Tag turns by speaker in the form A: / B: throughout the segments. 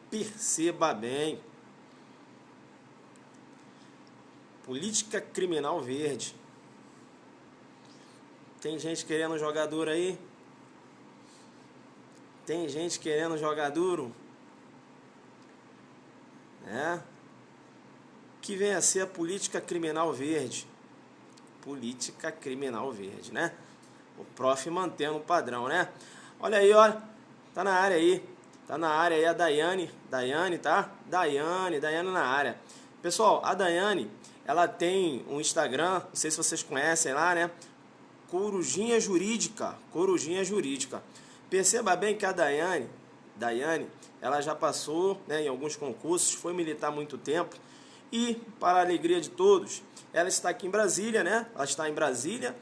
A: Perceba bem. Política criminal verde. Tem gente querendo jogar duro aí? Tem gente querendo jogar duro? Que vem a ser a política criminal verde. Política criminal verde, né? O prof mantendo o padrão, né? Olha aí, ó. Tá na área aí. Tá na área aí a Daiane. Daiane, tá? Daiane na área. Pessoal, a Daiane, ela tem um Instagram, não sei se vocês conhecem lá, né? Corujinha Jurídica. Corujinha Jurídica. Perceba bem que a Daiane, ela já passou, né, em alguns concursos, foi militar há muito tempo. E, para a alegria de todos, ela está aqui em Brasília, né? Ela está em Brasília.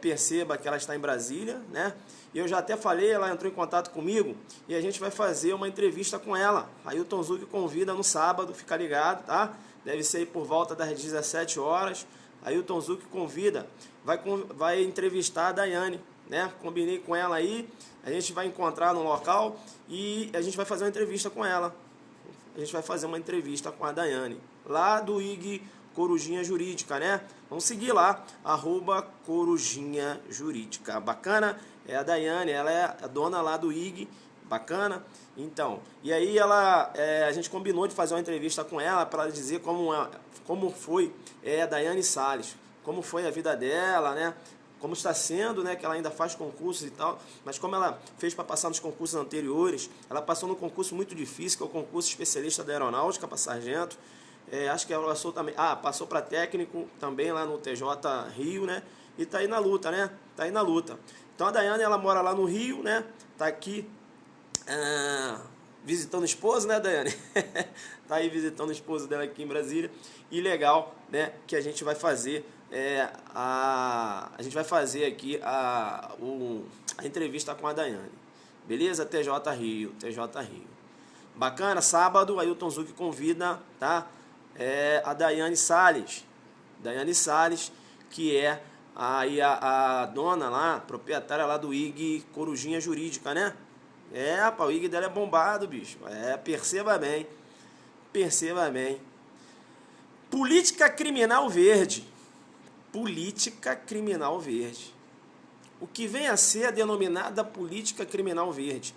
A: Perceba que ela está em Brasília, né? E eu já até falei, ela entrou em contato comigo e a gente vai fazer uma entrevista com ela. Ailton Zucchi convida no sábado, fica ligado, tá? Deve ser aí por volta das 17 horas. Ailton Zucchi convida, vai entrevistar a Daiane, né? Combinei com ela aí, a gente vai encontrar no local e a gente vai fazer uma entrevista com ela. A gente vai fazer uma entrevista com a Daiane, lá do IG Corujinha Jurídica, né? Vamos seguir lá, @Corujinha Jurídica. Bacana? É a Daiane, ela é a dona lá do IG, bacana? Então, e aí a gente combinou de fazer uma entrevista com ela para dizer como foi a Daiane Salles, como foi a vida dela, né? Como está sendo, né, que ela ainda faz concursos e tal, mas como ela fez para passar nos concursos anteriores, ela passou num concurso muito difícil, que é o concurso especialista da aeronáutica para sargento. Acho que ela passou também, passou para técnico também lá no TJ Rio, né, e tá aí na luta, né, tá aí na luta. Então a Daiane, ela mora lá no Rio, né, tá aqui visitando o esposo, né, Daiane? Tá aí visitando o esposo dela aqui em Brasília. E legal, né, que a gente vai fazer a gente vai fazer aqui a entrevista com a Daiane. Beleza? TJ Rio. Bacana, sábado, Ailton Zucchi convida, tá? A Daiane Salles. Daiane Salles, que é aí a dona lá, proprietária lá do IG Corujinha Jurídica, né? O IG dela é bombado, bicho. Perceba bem. Perceba bem. Política criminal verde. Política criminal verde. O que vem a ser a denominada política criminal verde.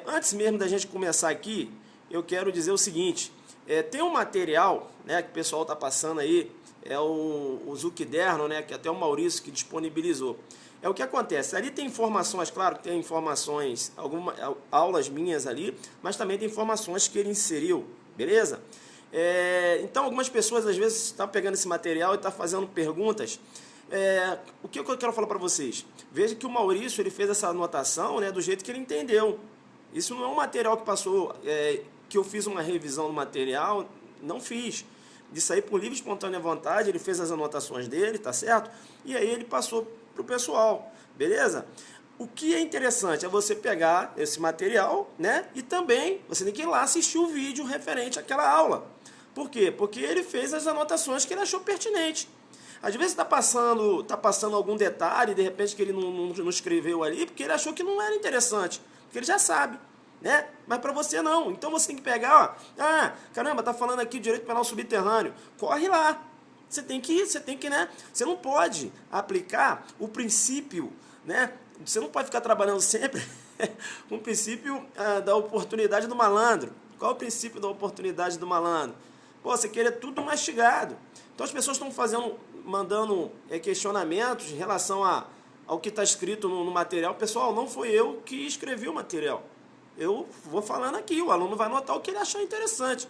A: Antes mesmo da gente começar aqui, eu quero dizer o seguinte. Tem um material, né, que o pessoal está passando aí, o Zucchiderno, né, que até o Maurício que disponibilizou. O que acontece, ali tem informações, claro que tem informações, algumas aulas minhas ali, mas também tem informações que ele inseriu, beleza? Então algumas pessoas às vezes estão pegando esse material e estão fazendo perguntas. O que eu quero falar para vocês? Veja que o Maurício ele fez essa anotação, né, do jeito que ele entendeu. Isso não é um material que passou, que eu fiz uma revisão do material, não fiz. Disso aí por livre e espontânea vontade, ele fez as anotações dele, tá certo? E aí ele passou para o pessoal, beleza? O que é interessante é você pegar esse material, né? E também você tem que ir lá assistir o vídeo referente àquela aula. Por quê? Porque ele fez as anotações que ele achou pertinente. Às vezes está passando algum detalhe, de repente, que ele não escreveu ali, porque ele achou que não era interessante, porque ele já sabe, né? Mas para você não. Então você tem que pegar, caramba, tá falando aqui direito penal subterrâneo. Corre lá. Você tem que, né? Você não pode aplicar o princípio, né? Você não pode ficar trabalhando sempre com o princípio da oportunidade do malandro. Qual é o princípio da oportunidade do malandro? Você querer tudo mastigado. Então as pessoas estão mandando questionamentos em relação ao que está escrito no material. Pessoal, não foi eu que escrevi o material. Eu vou falando aqui, o aluno vai anotar o que ele achou interessante.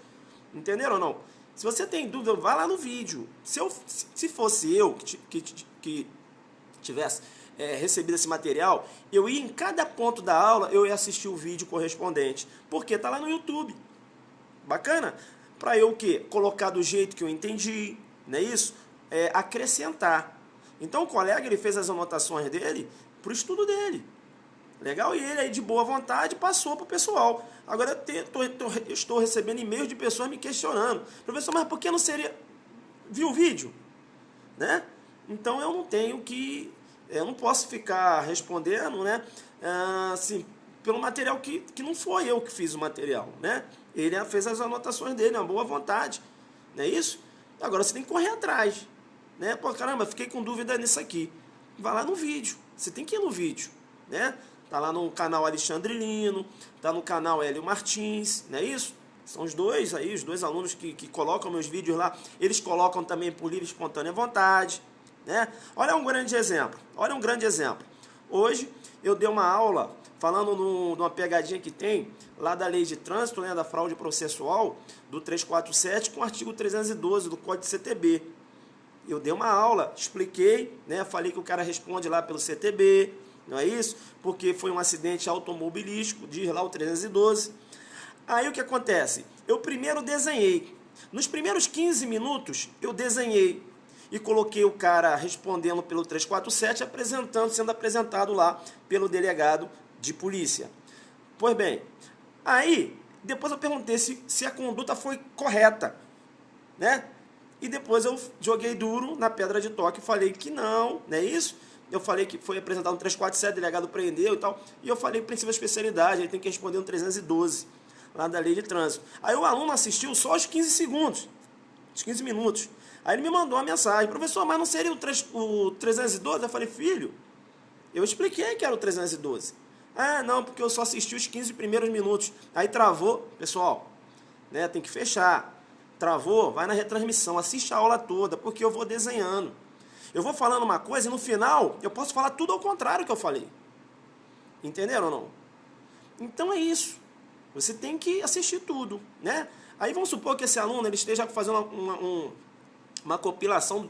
A: Entenderam ou não? Se você tem dúvida, vai lá no vídeo. Se fosse eu que tivesse recebido esse material, eu ia em cada ponto da aula, eu ia assistir o vídeo correspondente. Porque está lá no YouTube. Bacana? Para eu o quê? Colocar do jeito que eu entendi, não é isso? Acrescentar. Então o colega ele fez as anotações dele para o estudo dele. Legal? E ele aí de boa vontade passou para o pessoal. Agora eu estou recebendo e-mails de pessoas me questionando. Professor, mas por que não seria... Viu o vídeo? Né? Então eu não tenho que... Eu não posso ficar respondendo, né? Assim, pelo material que não foi eu que fiz o material, né? Ele fez as anotações dele, uma boa vontade, não é isso? Agora você tem que correr atrás, né? Pô, caramba, fiquei com dúvida nisso aqui. Vai lá no vídeo, você tem que ir no vídeo, né? Tá lá no canal Alexandre Lino, tá no canal Hélio Martins, não é isso? São os dois aí, os dois alunos que colocam meus vídeos lá, eles colocam também por livre e espontânea vontade, né? Olha um grande exemplo, olha um grande exemplo. Hoje eu dei uma aula falando de uma pegadinha que tem lá da lei de trânsito, né, da fraude processual, do 347 com o artigo 312 do Código CTB. Eu dei uma aula, expliquei, né, falei que o cara responde lá pelo CTB, não é isso? Porque foi um acidente automobilístico, diz lá o 312. Aí o que acontece? Eu primeiro desenhei. Nos primeiros 15 minutos, eu desenhei e coloquei o cara respondendo pelo 347, sendo apresentado lá pelo delegado de polícia. Pois bem, aí depois eu perguntei se a conduta foi correta, né? E depois eu joguei duro na pedra de toque e falei que não é isso? Eu falei que foi apresentado no 347, o delegado prendeu e tal, e eu falei princípio da especialidade, ele tem que responder no 312, lá da lei de trânsito. Aí o aluno assistiu só os 15 segundos, os 15 minutos. Aí ele me mandou uma mensagem: professor, mas não seria o 312? Eu falei: filho, eu expliquei que era o 312. Ah, não, porque eu só assisti os 15 primeiros minutos. Aí travou, pessoal, né, tem que fechar. Travou, vai na retransmissão, assiste a aula toda, porque eu vou desenhando. Eu vou falando uma coisa e no final eu posso falar tudo ao contrário que eu falei. Entenderam ou não? Então é isso. Você tem que assistir tudo, né? Aí vamos supor que esse aluno ele esteja fazendo uma compilação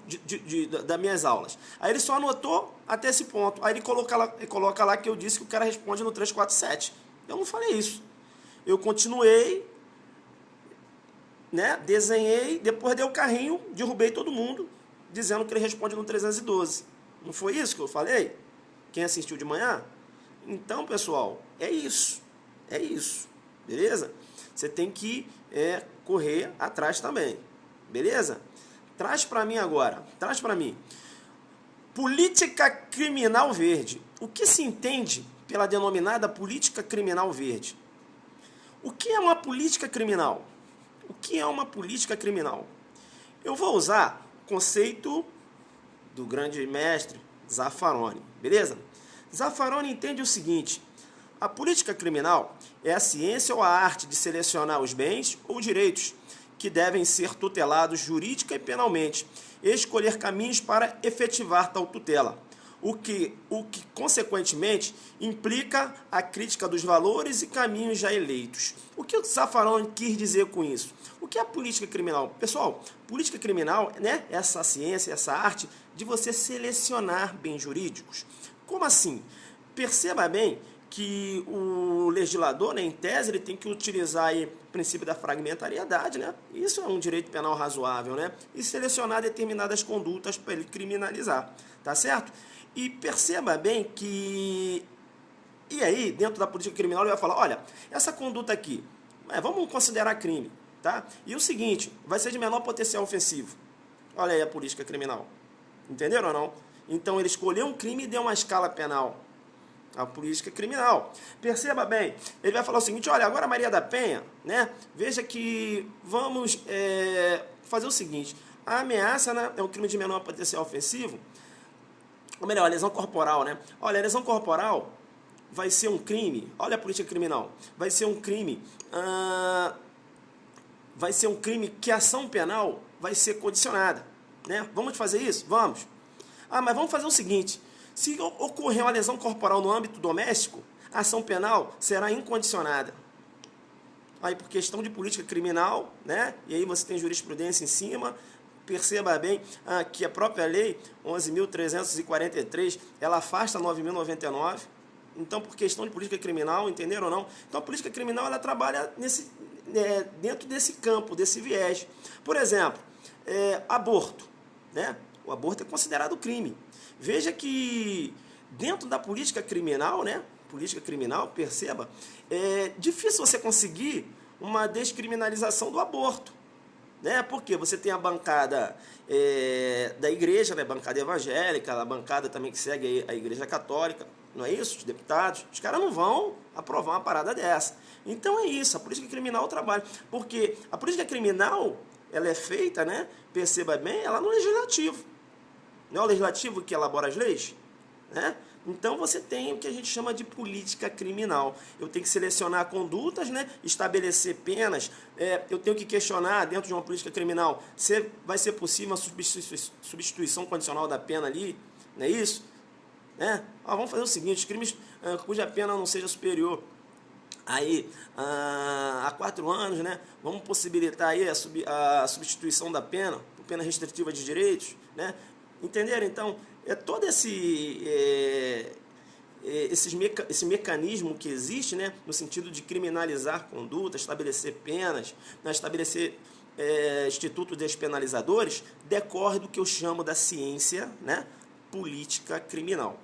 A: das minhas aulas. Aí ele só anotou até esse ponto. Aí ele coloca lá que eu disse que o cara responde no 347. Eu não falei isso. Eu continuei, né? Desenhei, depois dei o carrinho, derrubei todo mundo, dizendo que ele responde no 312. Não foi isso que eu falei? Quem assistiu de manhã? Então, pessoal, é isso. É isso. Beleza? Você tem que correr atrás também. Beleza? Traz para mim agora. Traz para mim. Política criminal verde. O que se entende pela denominada política criminal verde? O que é uma política criminal? O que é uma política criminal? Eu vou usar o conceito do grande mestre Zaffaroni. Beleza? Zaffaroni entende o seguinte: a política criminal é a ciência ou a arte de selecionar os bens ou direitos que devem ser tutelados jurídica e penalmente, e escolher caminhos para efetivar tal tutela, o que consequentemente implica a crítica dos valores e caminhos já eleitos. O que o Zaffaroni quis dizer com isso? O que é a política criminal? Pessoal, política criminal, né, é essa ciência, essa arte de você selecionar bens jurídicos. Como assim? Perceba bem que o legislador, né, em tese, ele tem que utilizar aí o princípio da fragmentariedade, né? Isso é um direito penal razoável, né? E selecionar determinadas condutas para ele criminalizar, tá certo? E perceba bem que... E aí, dentro da política criminal, ele vai falar: olha, essa conduta aqui, vamos considerar crime, tá? E o seguinte, vai ser de menor potencial ofensivo. Olha aí a política criminal. Entenderam ou não? Então, ele escolheu um crime e deu uma escala penal. A política criminal. Perceba bem, ele vai falar o seguinte: olha, agora Maria da Penha, né? Veja que vamos fazer o seguinte: a ameaça, né, é um crime de menor potencial ofensivo, ou melhor, a lesão corporal, né? Olha, a lesão corporal vai ser um crime, olha a política criminal, vai ser um crime que a ação penal vai ser condicionada, né? Vamos fazer isso? Vamos. Mas vamos fazer o seguinte: se ocorrer uma lesão corporal no âmbito doméstico, a ação penal será incondicionada. Aí, por questão de política criminal, né? E aí você tem jurisprudência em cima. Perceba bem que a própria lei 11.343, ela afasta 9.099. Então, por questão de política criminal, entenderam ou não? Então, a política criminal, ela trabalha dentro desse campo, desse viés. Por exemplo, aborto, né? O aborto é considerado crime. Veja que dentro da política criminal, né? Política criminal, perceba, é difícil você conseguir uma descriminalização do aborto, né? Porque você tem a bancada da igreja, né? Bancada evangélica, a bancada também que segue a igreja católica, não é isso? Os deputados, os caras não vão aprovar uma parada dessa. Então é isso, a política criminal trabalha. Porque a política criminal, ela é feita, né? Perceba bem, ela no legislativo. Não é o legislativo que elabora as leis? Né? Então você tem o que a gente chama de política criminal. Eu tenho que selecionar condutas, né? Estabelecer penas. Eu tenho que questionar dentro de uma política criminal se vai ser possível uma substituição condicional da pena ali, não é isso? Vamos fazer o seguinte, crimes cuja pena não seja superior aí a 4 anos, né? Vamos possibilitar aí a substituição da pena por pena restritiva de direitos, né? Entenderam? Então, todo esse mecanismo que existe, né, no sentido de criminalizar conduta, estabelecer penas, né, estabelecer institutos despenalizadores, decorre do que eu chamo da ciência, né, política criminal.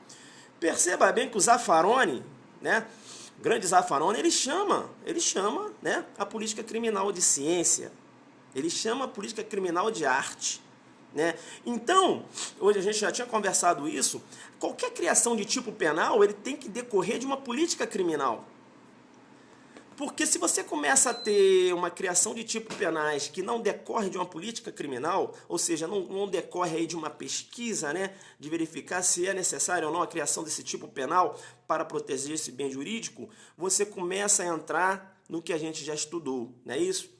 A: Perceba bem que o Zaffaroni, né, o grande Zaffaroni, ele chama, né, a política criminal de ciência, ele chama a política criminal de arte. Né? Então, hoje a gente já tinha conversado isso, qualquer criação de tipo penal, ele tem que decorrer de uma política criminal. Porque se você começa a ter uma criação de tipo penais que não decorre de uma política criminal, ou seja, não decorre aí de uma pesquisa, né, de verificar se é necessária ou não a criação desse tipo penal para proteger esse bem jurídico, você começa a entrar no que a gente já estudou, não é isso?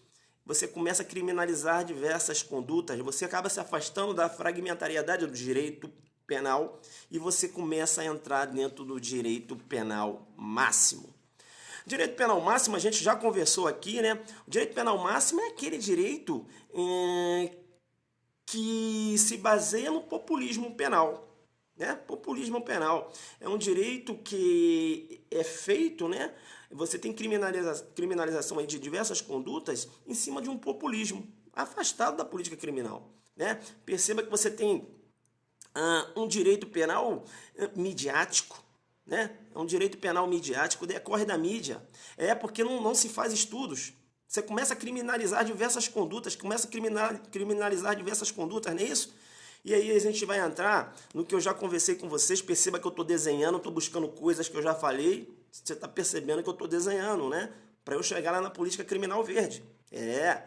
A: Você começa a criminalizar diversas condutas, você acaba se afastando da fragmentariedade do direito penal e você começa a entrar dentro do direito penal máximo. Direito penal máximo, a gente já conversou aqui, né? O direito penal máximo é aquele direito que se baseia no populismo penal. Né? Populismo penal é um direito que é feito, né? Você tem criminalização aí de diversas condutas em cima de um populismo, afastado da política criminal. Né? Perceba que você tem um direito penal midiático. Né? É um direito penal midiático, decorre da mídia. Porque não se faz estudos. Você começa a criminalizar diversas condutas, começa a criminalizar diversas condutas, não é isso? E aí a gente vai entrar no que eu já conversei com vocês. Perceba que eu estou desenhando, estou buscando coisas que eu já falei. Você está percebendo que eu estou desenhando, né? Para eu chegar lá na política criminal verde. Né?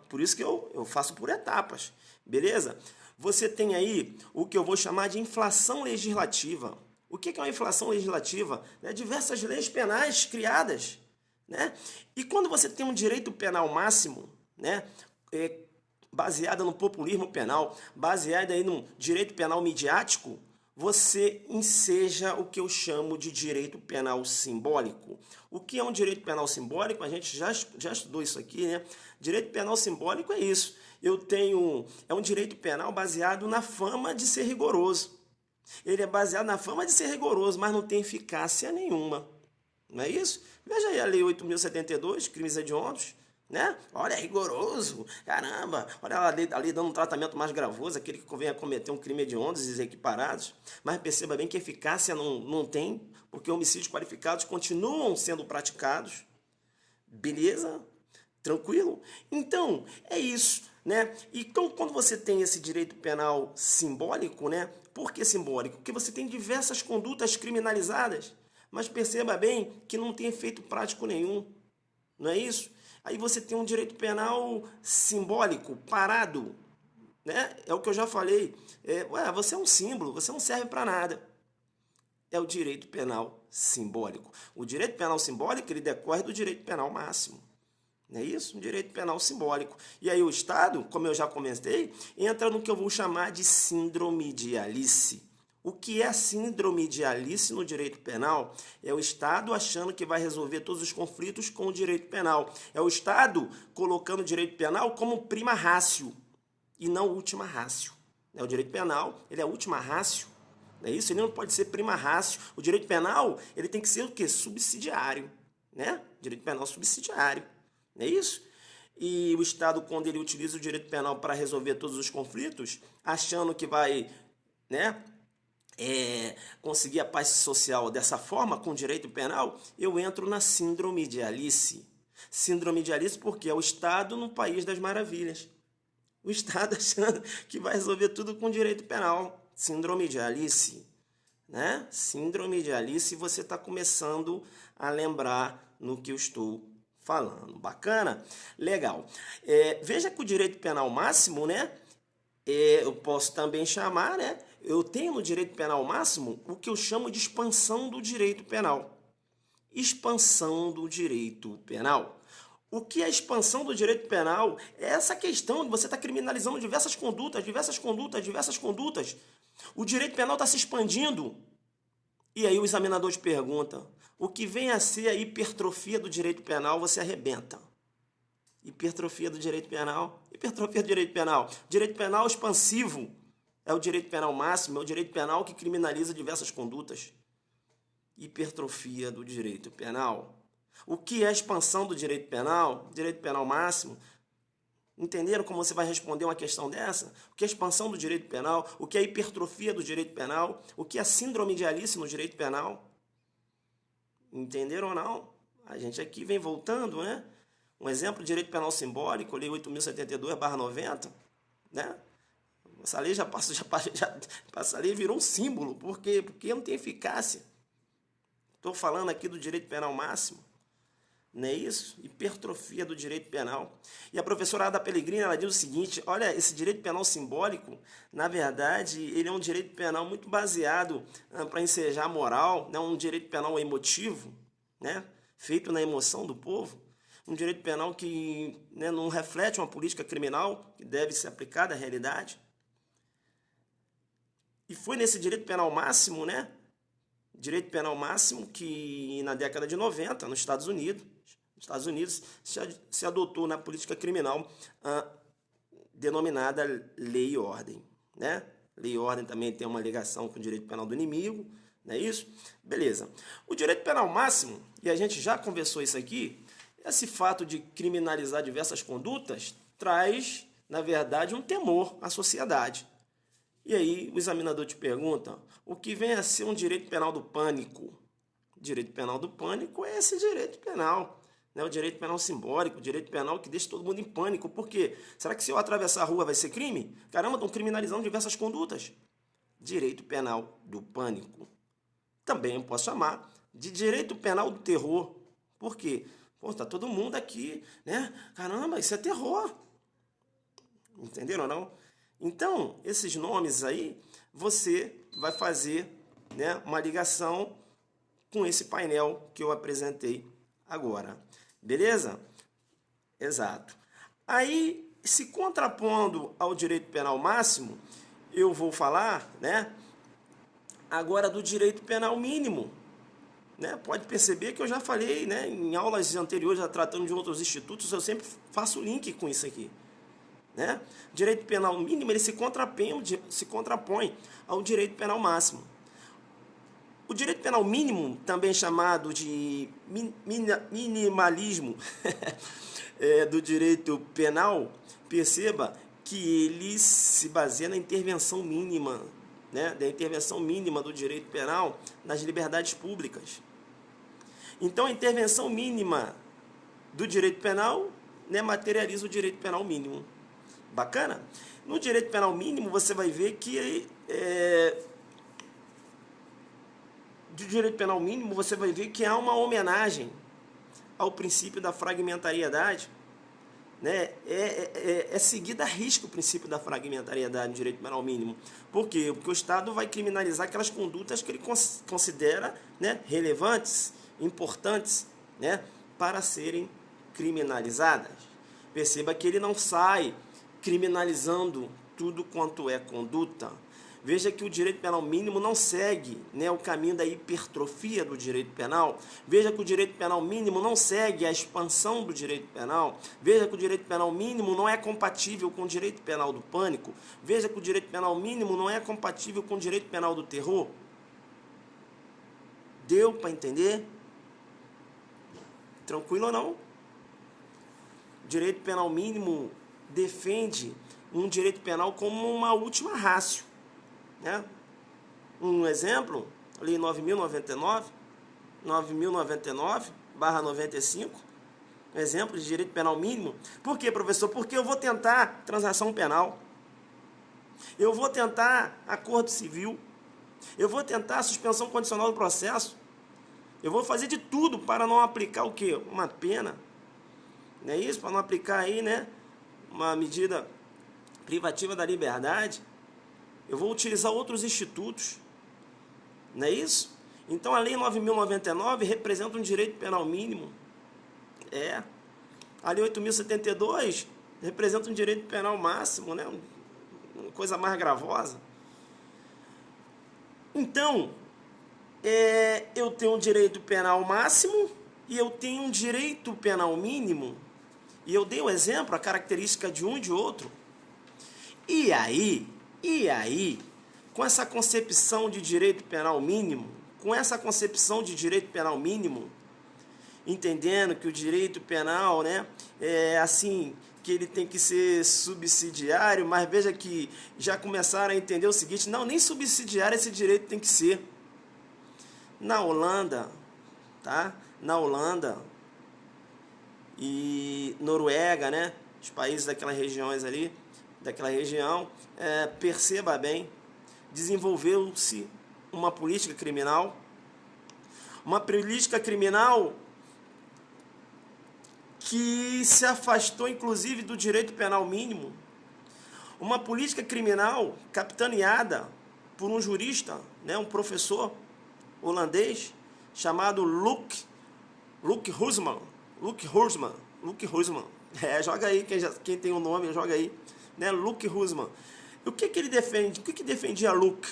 A: Por isso que eu faço por etapas. Beleza? Você tem aí o que eu vou chamar de inflação legislativa. O que é uma inflação legislativa? Diversas leis penais criadas. Né? E quando você tem um direito penal máximo, né? Baseada no populismo penal, baseada aí no direito penal midiático, você enseja o que eu chamo de direito penal simbólico. O que é um direito penal simbólico? A gente já estudou isso aqui, né? Direito penal simbólico é isso. É um direito penal baseado na fama de ser rigoroso. Ele é baseado na fama de ser rigoroso, mas não tem eficácia nenhuma. Não é isso? Veja aí a Lei 8.072, crimes hediondos. Né? Olha, é rigoroso, caramba, olha ali dando um tratamento mais gravoso, aquele que convém a cometer um crime hediondos e equiparados, mas perceba bem que eficácia não tem, porque homicídios qualificados continuam sendo praticados, beleza? Tranquilo? Então, é isso, né? Então, quando você tem esse direito penal simbólico, né? Por que simbólico? Porque você tem diversas condutas criminalizadas, mas perceba bem que não tem efeito prático nenhum, não é isso? Aí você tem um direito penal simbólico, parado, né? É o que eu já falei. Você é um símbolo, você não serve para nada. É o direito penal simbólico. O direito penal simbólico, ele decorre do direito penal máximo. Não é isso? Um direito penal simbólico. E aí o Estado, como eu já comentei, entra no que eu vou chamar de síndrome de Alice. O que é a síndrome de Alice no direito penal? É o Estado achando que vai resolver todos os conflitos com o direito penal. É o Estado colocando o direito penal como prima ratio e não última ratio. O direito penal, ele é a última ratio. Não é isso? Ele não pode ser prima ratio. O direito penal, ele tem que ser o quê? Subsidiário. Né? Direito penal subsidiário. Não é isso? E o Estado, quando ele utiliza o direito penal para resolver todos os conflitos, achando que vai, né, conseguir a paz social dessa forma, com direito penal, eu entro na síndrome de Alice. Síndrome de Alice porque é o Estado no país das maravilhas. O Estado achando que vai resolver tudo com direito penal. Síndrome de Alice. né? Síndrome de Alice, você está começando a lembrar no que eu estou falando. Bacana? Legal. Veja que o direito penal máximo, né? Eu posso também chamar, né? Eu tenho no direito penal máximo o que eu chamo de expansão do direito penal. Expansão do direito penal. O que é a expansão do direito penal? É essa questão de você estar criminalizando diversas condutas, diversas condutas, diversas condutas. O direito penal está se expandindo. E aí o examinador te pergunta, o que vem a ser a hipertrofia do direito penal, você arrebenta. Hipertrofia do direito penal. Hipertrofia do direito penal. Direito penal expansivo é o direito penal máximo, é o direito penal que criminaliza diversas condutas. Hipertrofia do direito penal. O que é a expansão do direito penal? Direito penal máximo. Entenderam como você vai responder uma questão dessa? O que é a expansão do direito penal? O que é a hipertrofia do direito penal? O que é a síndrome de Alice no direito penal? Entenderam ou não? A gente aqui vem voltando, né? Um exemplo, direito penal simbólico, lei 8.072/90, né? Essa lei essa lei virou um símbolo. Por quê? Porque não tem eficácia. Estou falando aqui do direito penal máximo. Não é isso? Hipertrofia do direito penal. E a professora Ada Pellegrini, ela diz o seguinte, olha, esse direito penal simbólico, na verdade, ele é um direito penal muito baseado para ensejar a moral, né? Um direito penal emotivo, né? Feito na emoção do povo. Um direito penal que, né, não reflete uma política criminal que deve ser aplicada à realidade. E foi nesse direito penal máximo, né? Direito penal máximo que na década de 90, nos Estados Unidos se adotou na política criminal a denominada lei e ordem, né? Lei e ordem também tem uma ligação com o direito penal do inimigo, não é isso? Beleza. O direito penal máximo, e a gente já conversou isso aqui, esse fato de criminalizar diversas condutas traz, na verdade, um temor à sociedade. E aí o examinador te pergunta, o que vem a ser um direito penal do pânico? O direito penal do pânico é esse direito penal, né? O direito penal simbólico, o direito penal que deixa todo mundo em pânico. Por quê? Será que se eu atravessar a rua vai ser crime? Caramba, estão criminalizando diversas condutas. Direito penal do pânico. Também eu posso chamar de direito penal do terror. Por quê? Pô, tá todo mundo aqui, né? Caramba, isso é terror. Entenderam ou não? Então, esses nomes aí, você vai fazer, né, uma ligação com esse painel que eu apresentei agora. Beleza? Exato. Aí, se contrapondo ao direito penal máximo, eu vou falar, né, agora do direito penal mínimo. Né? Pode perceber que eu já falei, né, em aulas anteriores, já tratando de outros institutos, eu sempre faço link com isso aqui. Né? Direito penal mínimo ele se contrapõe ao direito penal máximo. O direito penal mínimo, também chamado de minimalismo do direito penal, perceba que ele se baseia na intervenção mínima, né? Da intervenção mínima do direito penal nas liberdades públicas. Então, a intervenção mínima do direito penal, né, materializa o direito penal mínimo. Bacana? No direito penal mínimo, você vai ver que do direito penal mínimo, você vai ver que há uma homenagem ao princípio da fragmentariedade, né? É seguido a risco o princípio da fragmentariedade no direito penal mínimo. Por quê? Porque o Estado vai criminalizar aquelas condutas que ele considera, né, relevantes, importantes, né, para serem criminalizadas. Perceba que ele não sai criminalizando tudo quanto é conduta. Veja que o direito penal mínimo não segue, né, o caminho da hipertrofia do direito penal. Veja que o direito penal mínimo não segue a expansão do direito penal. Veja que o direito penal mínimo não é compatível com o direito penal do pânico. Veja que o direito penal mínimo não é compatível com o direito penal do terror. Deu para entender? Tranquilo ou não? Direito penal mínimo defende um direito penal como uma última ratio, né? Um exemplo, Lei 9.099/95, exemplo de direito penal mínimo. Por quê, professor? Porque eu vou tentar transação penal, eu vou tentar acordo civil, Eu vou tentar a suspensão condicional do processo. Eu vou fazer de tudo para não aplicar o quê? Uma pena. Não é isso? Para não aplicar aí, né, uma medida privativa da liberdade. Eu vou utilizar outros institutos. Não é isso? Então a Lei 9.099 representa um direito penal mínimo. A Lei 8.072 representa um direito penal máximo, né? Uma coisa mais gravosa. Então, eu tenho um direito penal máximo e eu tenho um direito penal mínimo. E eu dei o exemplo, a característica de um e de outro. E aí, com essa concepção de direito penal mínimo, entendendo que o direito penal, né, é assim, que ele tem que ser subsidiário, mas veja que já começaram a entender o seguinte, não, nem subsidiário esse direito tem que ser. Na Holanda, tá? Na Holanda e Noruega, né, os países daquelas regiões ali, perceba bem, desenvolveu-se uma política criminal que se afastou inclusive do direito penal mínimo, uma política criminal capitaneada por um jurista, né, um professor holandês chamado Luc Huysman. Joga aí, quem tem o nome, joga aí, né, Luc Huysman. O que ele defende? O que defendia Luc?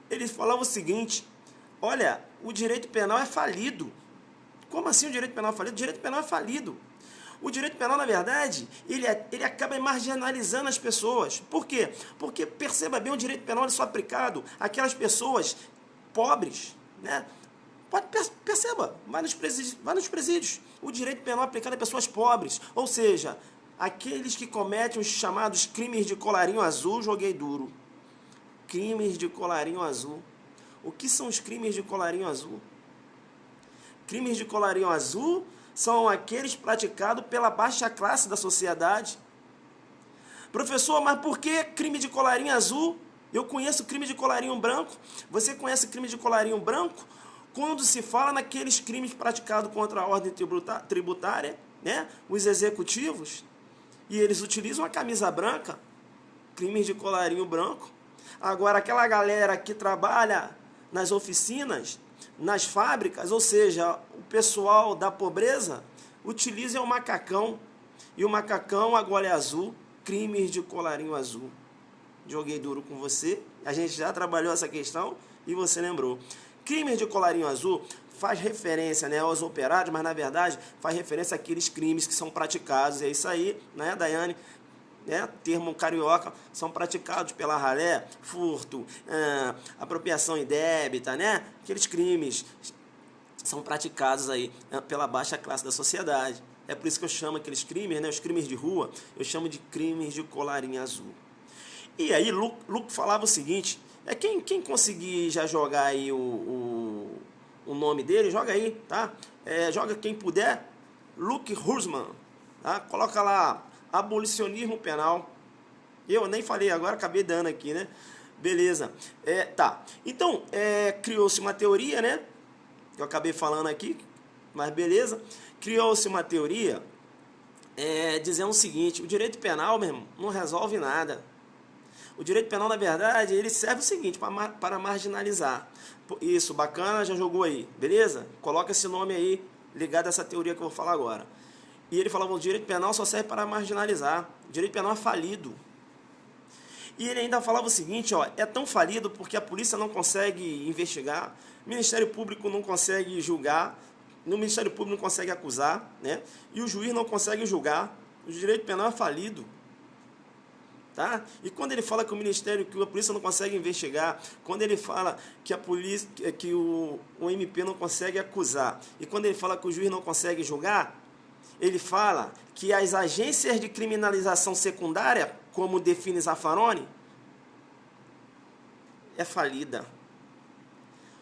A: Ele falava o seguinte, olha, o direito penal é falido. Como assim o direito penal é falido? O direito penal é falido. O direito penal, na verdade, ele acaba marginalizando as pessoas. Por quê? Porque, perceba bem, o direito penal é só aplicado àquelas pessoas pobres, né? Perceba, vai nos presídios. O direito penal é aplicado a pessoas pobres, ou seja, aqueles que cometem os chamados crimes de colarinho azul, joguei duro. Crimes de colarinho azul. O que são os crimes de colarinho azul? Crimes de colarinho azul são aqueles praticados pela baixa classe da sociedade. Professor, mas por que crime de colarinho azul? Eu conheço crime de colarinho branco. Você conhece crime de colarinho branco? Quando se fala naqueles crimes praticados contra a ordem tributária, né? Os executivos, e eles utilizam a camisa branca, crimes de colarinho branco. Agora, aquela galera que trabalha nas oficinas, nas fábricas, ou seja, o pessoal da pobreza, utiliza o macacão. E o macacão agora é azul, crimes de colarinho azul. Joguei duro com você, a gente já trabalhou essa questão e você lembrou. Crimes de colarinho azul faz referência, né, aos operários, mas na verdade faz referência àqueles crimes que são praticados. É isso aí, né, Daiane? Termo carioca, são praticados pela ralé, furto, apropriação indébita, né? Aqueles crimes são praticados aí pela baixa classe da sociedade. É por isso que eu chamo aqueles crimes, né, os crimes de rua, eu chamo de crimes de colarinho azul. E aí Luc falava o seguinte, quem conseguir já jogar aí o nome dele, joga aí, tá? Joga quem puder, Luc Huysman, tá? Coloca lá, abolicionismo penal. Eu nem falei agora, acabei dando aqui, né? Beleza. Tá. Então, criou-se uma teoria, né? Eu acabei falando aqui, mas beleza. Criou-se uma teoria dizendo o seguinte, o direito penal, meu irmão, não resolve nada. O direito penal, na verdade, ele serve o seguinte, para marginalizar. Isso, bacana, já jogou aí, beleza? Coloca esse nome aí, ligado a essa teoria que eu vou falar agora. E ele falava, o direito penal só serve para marginalizar. O direito penal é falido. E ele ainda falava o seguinte, ó, é tão falido porque a polícia não consegue investigar, o Ministério Público não consegue julgar, o Ministério Público não consegue acusar, né? E o juiz não consegue julgar. O direito penal é falido. Tá? E quando ele fala que que a polícia não consegue investigar, quando ele fala que a polícia, que o MP não consegue acusar, e quando ele fala que o juiz não consegue julgar, ele fala que as agências de criminalização secundária, como define Zaffaroni, é falida.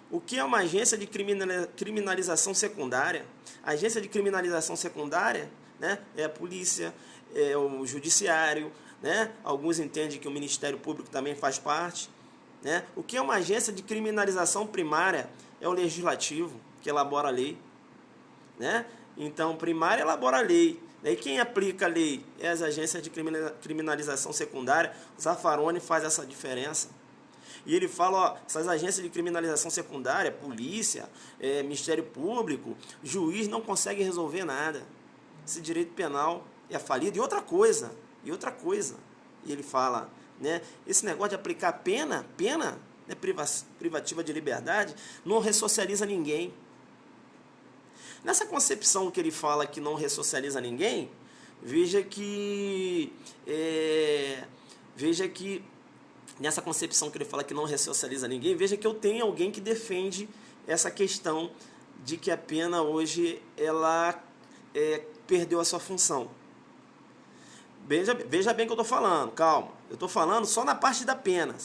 A: O que é uma agência de criminalização secundária? A agência de criminalização secundária, né, é a polícia, é o judiciário, né? Alguns entendem que o Ministério Público também faz parte, né? O que é uma agência de criminalização primária? É o legislativo que elabora a lei, né? Então, primária elabora a lei. E quem aplica a lei é as agências de criminalização secundária. O Zaffaroni faz essa diferença. E ele fala, ó, essas agências de criminalização secundária, polícia, Ministério Público, juiz não consegue resolver nada. Esse direito penal é falido. E outra coisa, e ele fala, né, esse negócio de aplicar pena, né, privativa de liberdade, não ressocializa ninguém. Nessa concepção que ele fala que não ressocializa ninguém, veja que nessa concepção que ele fala que não ressocializa ninguém, veja que eu tenho alguém que defende essa questão de que a pena hoje ela perdeu a sua função. Veja bem o que eu estou falando, calma. Eu estou falando só na parte da pena,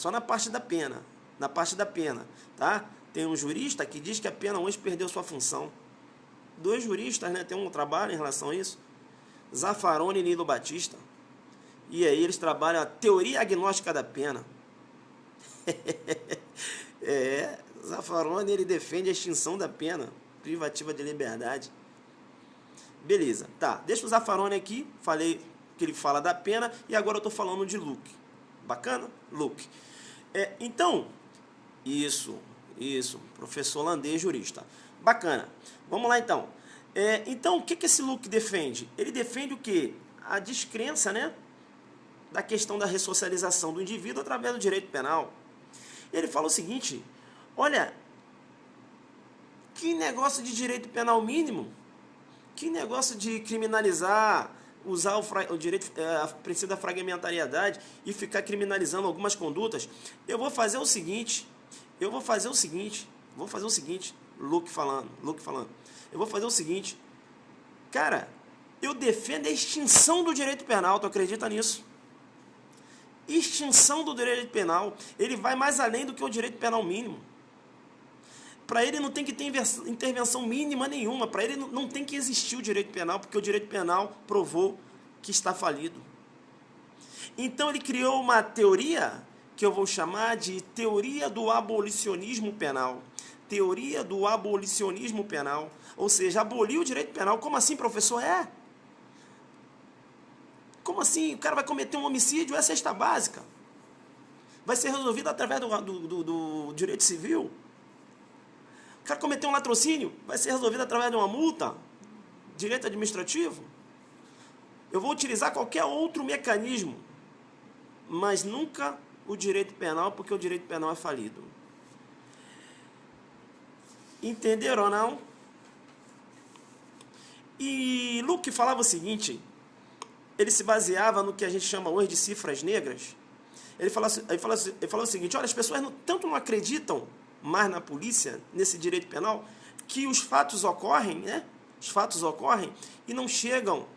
A: tá? Tem um jurista que diz que a pena hoje perdeu sua função. 2 juristas, né, tem um trabalho em relação a isso, Zaffaroni e Nilo Batista, e aí eles trabalham a teoria agnóstica da pena. Zaffaroni, ele defende a extinção da pena privativa de liberdade. Beleza, tá, deixa o Zaffaroni aqui, falei que ele fala da pena, e agora eu estou falando de Luke. Bacana? Luke. Então, isso, professor holandês, jurista. Bacana. Vamos lá, então. Então, o que esse Luke defende? Ele defende o quê? A descrença, né, da questão da ressocialização do indivíduo através do direito penal. Ele fala o seguinte, olha, que negócio de direito penal mínimo, que negócio de criminalizar, usar o direito, o princípio da fragmentariedade e ficar criminalizando algumas condutas. Eu vou fazer o seguinte, Luke falando, eu vou fazer o seguinte, cara, eu defendo a extinção do direito penal, tu acredita nisso? Extinção do direito penal, ele vai mais além do que o direito penal mínimo. Para ele não tem que ter intervenção mínima nenhuma, para ele não tem que existir o direito penal, porque o direito penal provou que está falido. Então ele criou uma teoria que eu vou chamar de teoria do abolicionismo penal. Teoria do abolicionismo penal, ou seja, aboliu o direito penal. Como assim, professor? Como assim? O cara vai cometer um homicídio, é cesta básica. Vai ser resolvido através do direito civil. O cara cometeu um latrocínio, vai ser resolvido através de uma multa, direito administrativo. Eu vou utilizar qualquer outro mecanismo, mas nunca o direito penal, porque o direito penal é falido. Entenderam ou não? E Luke falava o seguinte, ele se baseava no que a gente chama hoje de cifras negras. Ele falou o seguinte, olha, as pessoas tanto não acreditam mais na polícia, nesse direito penal, que os fatos ocorrem, né? Os fatos ocorrem e não chegam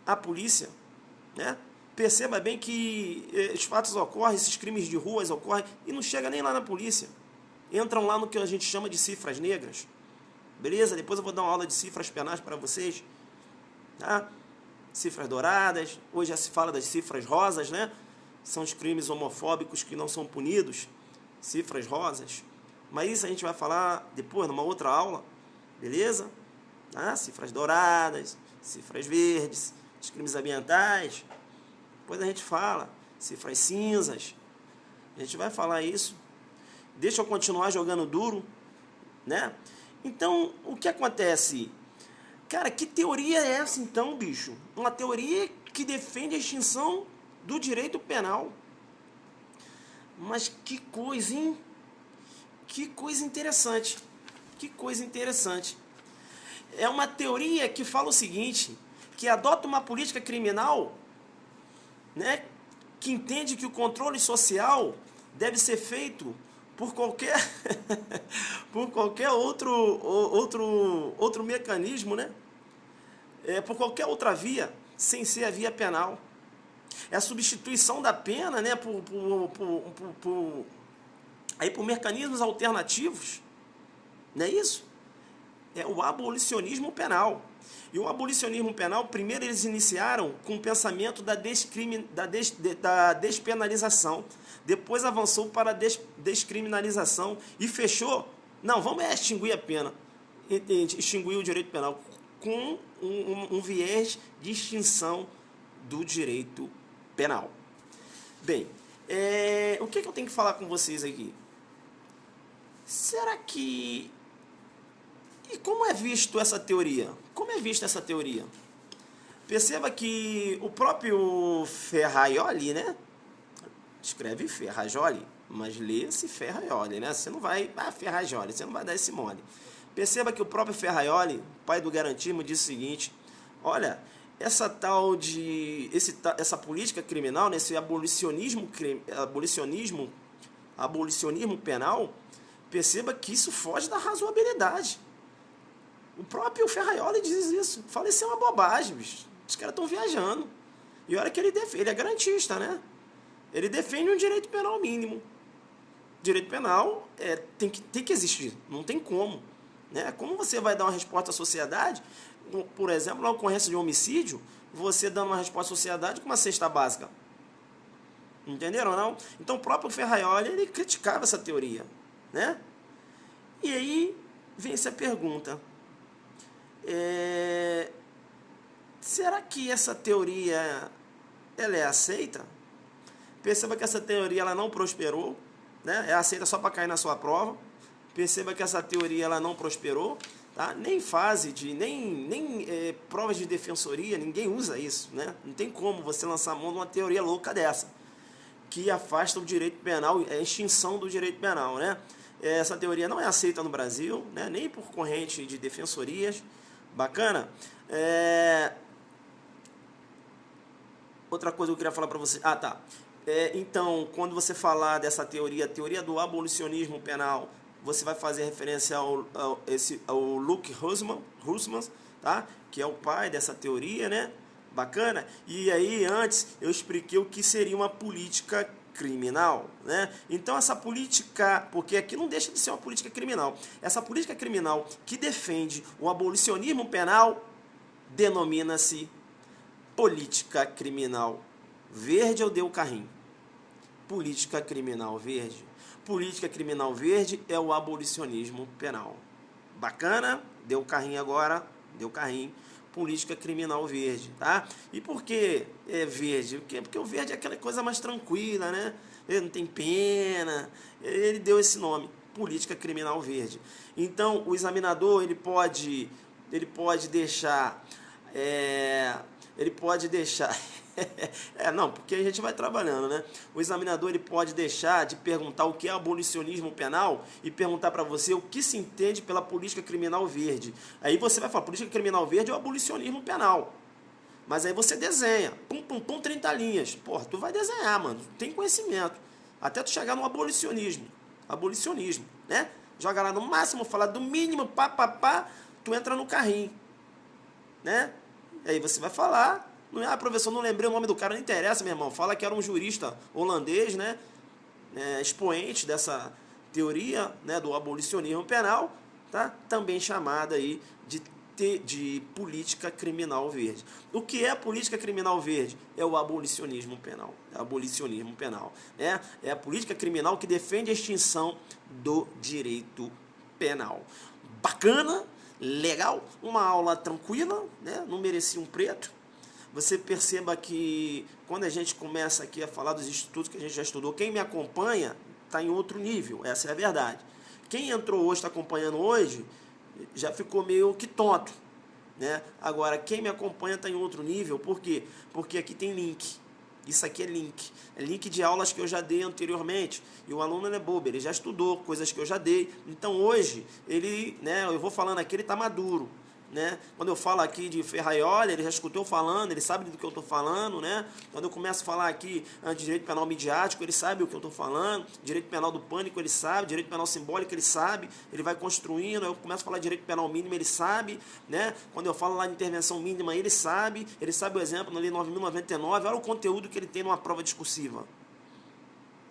A: à polícia, né? Perceba bem que os fatos ocorrem, esses crimes de ruas ocorrem e não chega nem lá na polícia. Entram lá no que a gente chama de cifras negras. Beleza? Depois eu vou dar uma aula de cifras penais para vocês. Tá? Cifras douradas. Hoje já se fala das cifras rosas, né? São os crimes homofóbicos que não são punidos. Cifras rosas. Mas isso a gente vai falar depois, numa outra aula. Beleza? Tá? Cifras douradas, cifras verdes, os crimes ambientais. Depois a gente fala. Cifras cinzas. A gente vai falar isso. Deixa eu continuar jogando duro, né? Então, o que acontece? Cara, que teoria é essa então, bicho? Uma teoria que defende a extinção do direito penal. Mas que coisa, hein? Que coisa interessante. Que coisa interessante. É uma teoria que fala o seguinte, que adota uma política criminal, né, que entende que o controle social deve ser feito por qualquer outro mecanismo, né? Por qualquer outra via, sem ser a via penal. É a substituição da pena, né, por mecanismos alternativos. Não é isso? É o abolicionismo penal. E o abolicionismo penal, primeiro eles iniciaram com o pensamento da despenalização, depois avançou para a descriminalização e fechou, não, vamos extinguir a pena, extinguir o direito penal, com um viés de extinção do direito penal. Bem, o que eu tenho que falar com vocês aqui? Será que... E como é visto essa teoria? Como é vista essa teoria? Perceba que o próprio Ferraioli, né? Escreve Ferrajoli, mas lê-se Ferraioli, né? Você não vai... Ferrajoli, você não vai dar esse mole. Perceba que o próprio Ferraioli, pai do garantismo, disse o seguinte: olha, essa política criminal, esse abolicionismo penal, perceba que isso foge da razoabilidade. O próprio Ferraioli diz isso. Fala, isso é uma bobagem, bicho. Os caras estão viajando. E olha que ele é garantista, né? Ele defende um direito penal mínimo. Direito penal tem que existir, não tem como. Né? Como você vai dar uma resposta à sociedade, por exemplo, na ocorrência de um homicídio, você dando uma resposta à sociedade com uma cesta básica? Entenderam ou não? Então o próprio Ferraioli, ele criticava essa teoria. Né? E aí vem-se a pergunta: será que essa teoria ela é aceita? Perceba que essa teoria ela não prosperou, né? É aceita só para cair na sua prova. Perceba que essa teoria ela não prosperou, tá? Nem provas de defensoria, ninguém usa isso, né? Não tem como você lançar a mão de uma teoria louca dessa, que afasta o direito penal, a extinção do direito penal, né? Essa teoria não é aceita no Brasil, né? Nem por corrente de defensorias. Bacana? Outra coisa que eu queria falar para você... tá. Então, quando você falar dessa teoria, a teoria do abolicionismo penal, você vai fazer referência ao Luke Hussmann, tá? Que é o pai dessa teoria, né? Bacana? E aí, antes, eu expliquei o que seria uma política criminal, né? Então, essa política, porque aqui não deixa de ser uma política criminal, essa política criminal que defende o abolicionismo penal denomina-se política criminal verde ou deu carrinho? Política criminal verde. Política criminal verde é o abolicionismo penal. Bacana? Deu carrinho agora, deu carrinho. Política criminal verde, tá? E por que é verde? Porque o verde é aquela coisa mais tranquila, né? Ele não tem pena. Ele deu esse nome, política criminal verde. Então, o examinador, ele pode deixar... não, porque a gente vai trabalhando, né? O examinador ele pode deixar de perguntar o que é abolicionismo penal e perguntar para você o que se entende pela política criminal verde. Aí você vai falar, política criminal verde é o abolicionismo penal. Mas aí você desenha, 30 linhas. Porra, tu vai desenhar, mano, tu tem conhecimento. Até tu chegar no abolicionismo, né? Joga lá no máximo, fala do mínimo, tu entra no carrinho, né? Aí você vai falar... professor, não lembrei o nome do cara, não interessa, meu irmão. Fala que era um jurista holandês, né? Expoente dessa teoria, né, do abolicionismo penal, tá? Também chamada aí de política criminal verde. O que é a política criminal verde? É o abolicionismo penal. É a política criminal que defende a extinção do direito penal. Bacana, legal, uma aula tranquila, né? Não merecia um preto. Você perceba que quando a gente começa aqui a falar dos institutos que a gente já estudou, quem me acompanha está em outro nível, essa é a verdade. Quem entrou hoje, está acompanhando hoje, já ficou meio que tonto, né? Agora, quem me acompanha está em outro nível, por quê? Porque aqui tem link. Isso aqui é link de aulas que eu já dei anteriormente. E o aluno não é bobo, ele já estudou coisas que eu já dei. Então hoje, eu vou falando aqui, ele está maduro. Né? Quando eu falo aqui de Ferraioli, ele já escutou falando, ele sabe do que eu estou falando, né? Quando eu começo a falar aqui de direito penal midiático, ele sabe o que eu estou falando, direito penal do pânico, ele sabe, direito penal simbólico, ele sabe, ele vai construindo. Eu começo a falar de direito penal mínimo, ele sabe, né? Quando eu falo lá de intervenção mínima, ele sabe o exemplo na Lei 9.099, olha o conteúdo que ele tem numa prova discursiva.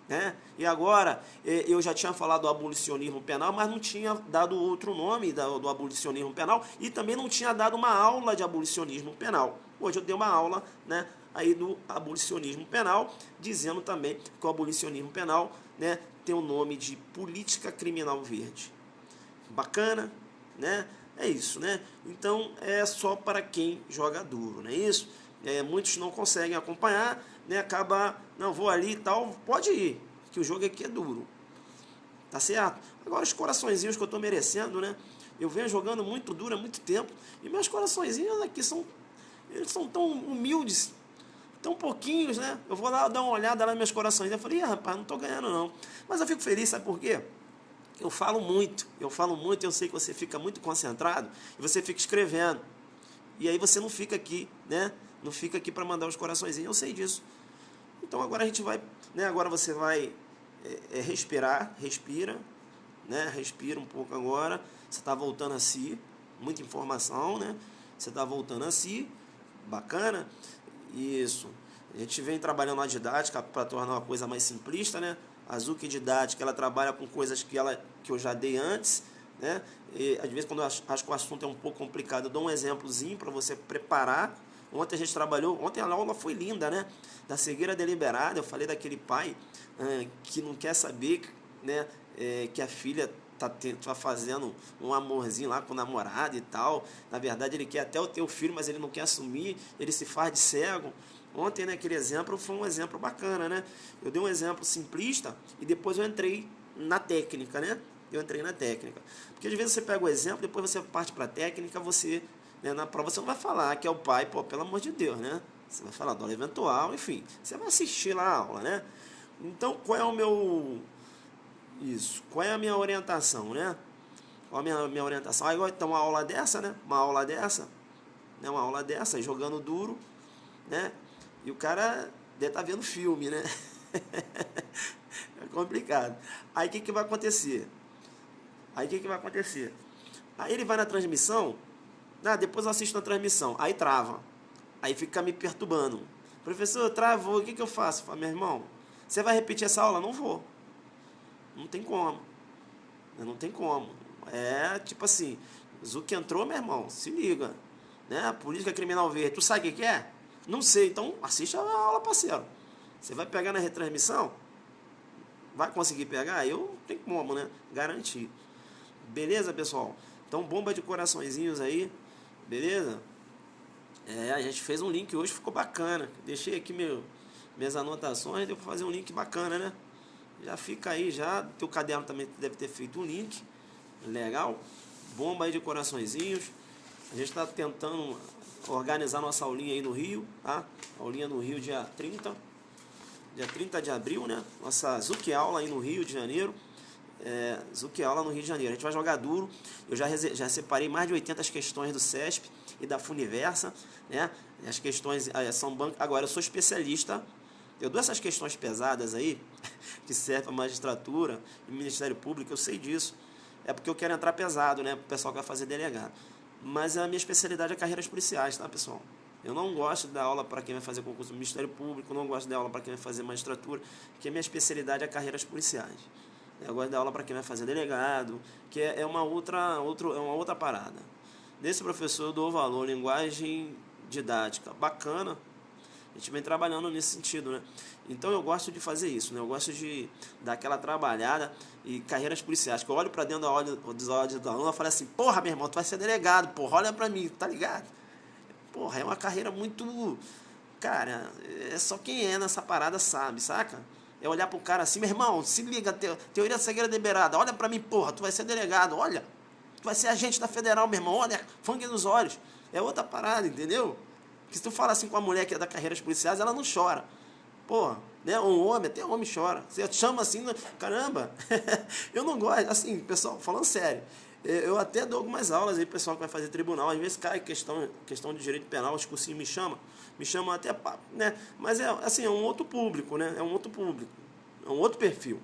A: né? E agora, eu já tinha falado do abolicionismo penal, mas não tinha dado outro nome do abolicionismo penal e também não tinha dado uma aula de abolicionismo penal. Hoje eu dei uma aula, né, aí do abolicionismo penal, dizendo também que o abolicionismo penal, né, tem o nome de política criminal verde. Bacana, né? É isso, né? Então é só para quem joga duro, não é isso? Muitos não conseguem acompanhar, né? Acaba, não, vou ali e tal, pode ir, que o jogo aqui é duro, tá certo? Agora os coraçõezinhos que eu tô merecendo, né? Eu venho jogando muito duro há muito tempo, e meus coraçõezinhos aqui eles são tão humildes, tão pouquinhos, né? Eu vou lá dar uma olhada lá nos meus corações, eu falei, rapaz, não tô ganhando não. Mas eu fico feliz, sabe por quê? Eu falo muito, eu sei que você fica muito concentrado e você fica escrevendo. E aí você não fica aqui, né? Não fica aqui para mandar os coraçõezinhos, eu sei disso. Então agora a gente vai, né? Agora você vai respirar, respira, né? Respira um pouco agora. Você está voltando a si, muita informação, né? Você está voltando a si, bacana. Isso. A gente vem trabalhando na didática para tornar uma coisa mais simplista, né? A Zuki Didática, ela trabalha com coisas que eu já dei antes, né? E às vezes quando eu acho que o assunto é um pouco complicado, eu dou um exemplozinho para você preparar. Ontem a gente trabalhou, ontem a aula foi linda, né? Da cegueira deliberada, eu falei daquele pai que não quer saber, né? Que a filha tá fazendo um amorzinho lá com o namorado e tal. Na verdade ele quer até o teu filho, mas ele não quer assumir, ele se faz de cego. Ontem, né, aquele exemplo foi um exemplo bacana, né? Eu dei um exemplo simplista e depois eu entrei na técnica, né? Eu entrei na técnica. Porque às vezes você pega o exemplo, depois você parte para a técnica, você, né, na prova você não vai falar que é o pai, pô, pelo amor de Deus, né? Você vai falar do aula eventual, enfim. Você vai assistir lá a aula, né? Então, qual é o meu... Isso. Qual é a minha orientação, né? Qual é a minha orientação? Aí, então, uma aula dessa, né? Uma aula dessa, jogando duro, né? E o cara deve estar vendo filme, né? É complicado. Aí o que vai acontecer? Aí ele vai na transmissão, depois eu assisto na transmissão, aí trava. Aí fica me perturbando. Professor, travou, o que eu faço? Eu falo, meu irmão, você vai repetir essa aula? Não vou. Não tem como. Não tem como. É tipo assim, Zuki entrou, meu irmão, se liga. Né? Política criminal verde. Tu sabe o que é? Não sei, então assiste a aula, parceiro. Você vai pegar na retransmissão? Vai conseguir pegar? Eu não tenho como, né? Garantir. Beleza, pessoal? Então, bomba de coraçõezinhos aí. Beleza? A gente fez um link hoje, ficou bacana. Deixei aqui minhas anotações, deu para fazer um link bacana, né? Já fica aí, já. Teu caderno também deve ter feito um link. Legal? Bomba aí de coraçõezinhos. A gente está tentando organizar nossa aulinha aí no Rio, tá? Aulinha no Rio dia 30 de abril, né? Nossa Zuki aula aí no Rio de Janeiro. Zuki aula no Rio de Janeiro. A gente vai jogar duro. Eu já separei mais de 80 questões do CESP e da Funiversa, né? As questões são bancas. Agora, eu sou especialista. Eu dou essas questões pesadas aí, que servem para magistratura e Ministério Público, eu sei disso. É porque eu quero entrar pesado, né? Para o pessoal que vai fazer delegado. Mas a minha especialidade é carreiras policiais, tá, pessoal? Eu não gosto de dar aula para quem vai fazer concurso do Ministério Público, não gosto de dar aula para quem vai fazer magistratura, porque a minha especialidade é carreiras policiais. Eu gosto de dar aula para quem vai fazer delegado, que é uma outra parada. Nesse professor eu dou valor, linguagem didática, bacana. A gente vem trabalhando nesse sentido, né? Então eu gosto de fazer isso, né? Eu gosto de dar aquela trabalhada e carreiras policiais. Que eu olho pra dentro dos olhos do aluno e falo assim, porra, meu irmão, tu vai ser delegado, porra, olha pra mim, tá ligado? Porra, é uma carreira muito... Cara, só quem é nessa parada sabe, saca? É olhar pro cara assim, meu irmão, se liga, teoria da cegueira deliberada, olha pra mim, porra, tu vai ser delegado, olha. Tu vai ser agente da federal, meu irmão, olha, sangue nos olhos. É outra parada, entendeu? Que se tu fala assim com a mulher que é da carreiras policiais, ela não chora. Porra, né? Um homem, até homem chora. Você chama assim, caramba. Eu não gosto, assim, pessoal, falando sério. Eu até dou algumas aulas aí, pessoal que vai fazer tribunal. Às vezes cai questão de direito penal, os cursinhos me chamam até, né? Mas assim, é um outro público, né? É um outro público, é um outro perfil.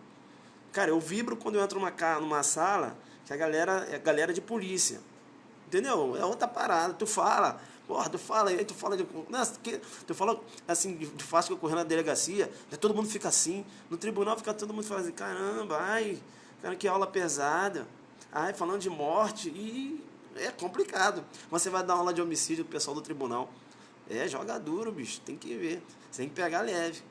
A: Cara, eu vibro quando eu entro numa sala que a galera é galera de polícia. Entendeu? É outra parada. Tu fala, Porra, tu fala aí, tu fala de. Nossa, tu fala assim, de fato que ocorreu na delegacia, já todo mundo fica assim. No tribunal fica todo mundo falando assim, caramba, ai, cara, que aula pesada. Ai, falando de morte. E é complicado. Você vai dar aula de homicídio pro pessoal do tribunal. Joga duro, bicho, tem que ver. Você tem que pegar leve.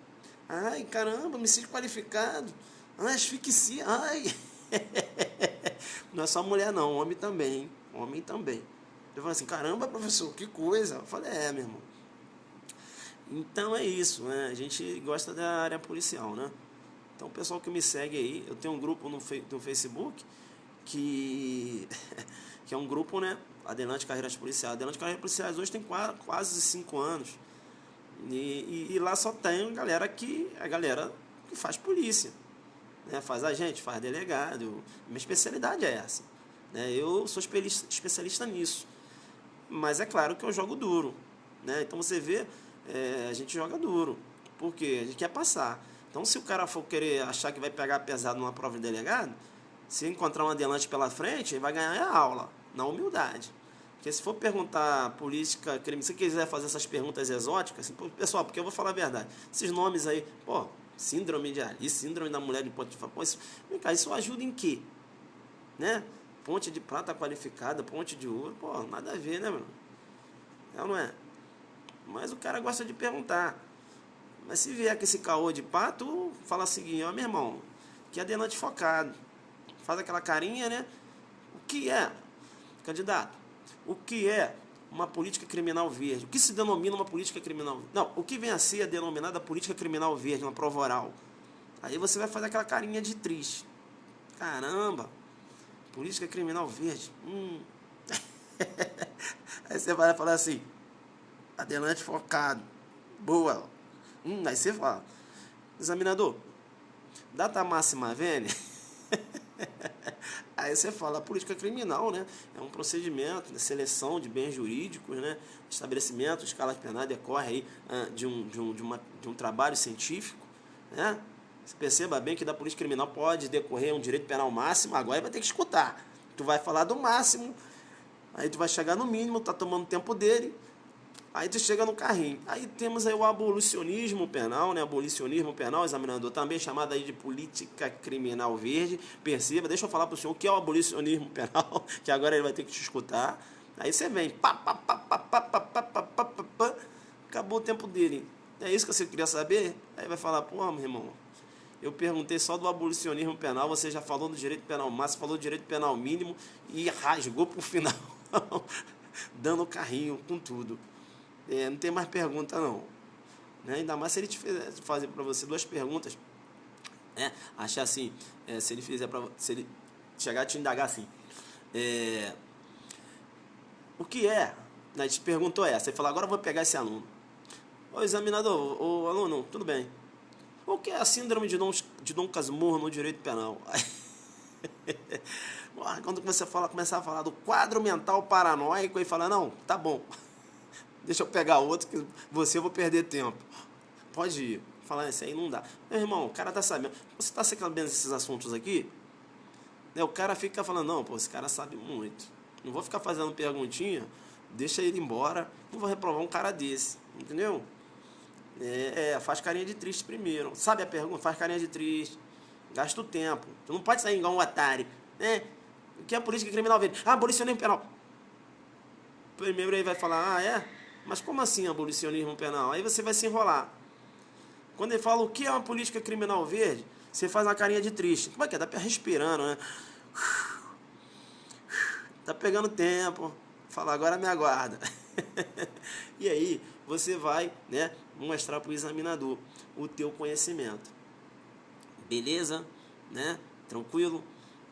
A: Ai, caramba, homicídio qualificado. Ai, asfixia, ai. Não é só mulher não, homem também, hein? Homem também. Eu falei assim, caramba, professor, que coisa. Eu falei, meu irmão. Então é isso, né? A gente gosta da área policial, né? Então o pessoal que me segue aí, eu tenho um grupo no Facebook que, que é um grupo, né? Adelante Carreiras Policiais. Adelante Carreiras Policiais hoje tem quase 5 anos. E lá só tem a galera que faz polícia. Né? Faz agente, faz delegado. Minha especialidade é essa. Né? Eu sou especialista nisso. Mas é claro que eu jogo duro. Né? Então você vê, a gente joga duro. Por quê? A gente quer passar. Então se o cara for querer achar que vai pegar pesado numa prova de delegado, se encontrar um adelante pela frente, ele vai ganhar a aula, na humildade. Porque se for perguntar política, crime, se quiser fazer essas perguntas exóticas, assim, pessoal, porque eu vou falar a verdade, esses nomes aí, síndrome de Alice, síndrome da mulher de Potifar, isso ajuda em quê? Né? Ponte de prata qualificada, ponte de ouro, nada a ver, né, mano? Não é? Mas o cara gosta de perguntar. Mas se vier com esse caô de pato, fala o seguinte, meu irmão, que é adelante focado. Faz aquela carinha, né? O que é, candidato? O que é uma política criminal verde? O que se denomina uma política criminal? Não, o que vem a ser a denominada política criminal verde, uma prova oral? Aí você vai fazer aquela carinha de triste. Caramba, política criminal verde. Aí você vai falar assim, adelante focado. Boa. Aí você fala, examinador, data máxima vênia? Aí você fala, a política criminal, né? É um procedimento de seleção de bens jurídicos, né? Estabelecimento, escalas penais, decorre aí de um trabalho científico, né? Você perceba bem que da política criminal pode decorrer um direito penal máximo, agora vai ter que escutar. Tu vai falar do máximo, aí tu vai chegar no mínimo, tá tomando tempo dele, aí tu chega no carrinho. Aí temos aí o abolicionismo penal, né? Abolicionismo penal, examinador, também chamado aí de política criminal verde. Perceba, deixa eu falar para o senhor o que é o abolicionismo penal, que agora ele vai ter que te escutar. Aí você vem, acabou o tempo dele. É isso que você queria saber? Aí vai falar, meu irmão, eu perguntei só do abolicionismo penal, você já falou do direito penal máximo, falou do direito penal mínimo e rasgou pro final, dando carrinho com tudo. Não tem mais pergunta não, né? Ainda mais se ele fazer para você 2 perguntas, achar assim, se ele chegar a te indagar assim, o que é, né, te perguntou você fala, agora eu vou pegar esse aluno, ô examinador, ô aluno, tudo bem, o que é a síndrome de Dom Casmurro no direito penal? Quando você começar a falar do quadro mental paranoico, e fala, não, tá bom, deixa eu pegar outro que eu vou perder tempo. Pode ir. Falar isso aí não dá. Meu irmão, o cara tá sabendo. Você tá sabendo esses assuntos aqui? O cara fica falando, não, esse cara sabe muito. Não vou ficar fazendo perguntinha, deixa ele embora, não vou reprovar um cara desse. Entendeu? Faz carinha de triste primeiro. Sabe a pergunta? Faz carinha de triste. Gasta o tempo. Tu não pode sair igual um otário. Né? O que é a política criminal verde? Abolicionismo penal. Primeiro ele vai falar, mas como assim abolicionismo penal? Aí você vai se enrolar. Quando ele fala o que é uma política criminal verde, você faz uma carinha de triste. Como é que é? Tá respirando, né? Tá pegando tempo. Fala, agora me aguarda. E aí você vai, né, mostrar para o examinador o teu conhecimento. Beleza? Né? Tranquilo?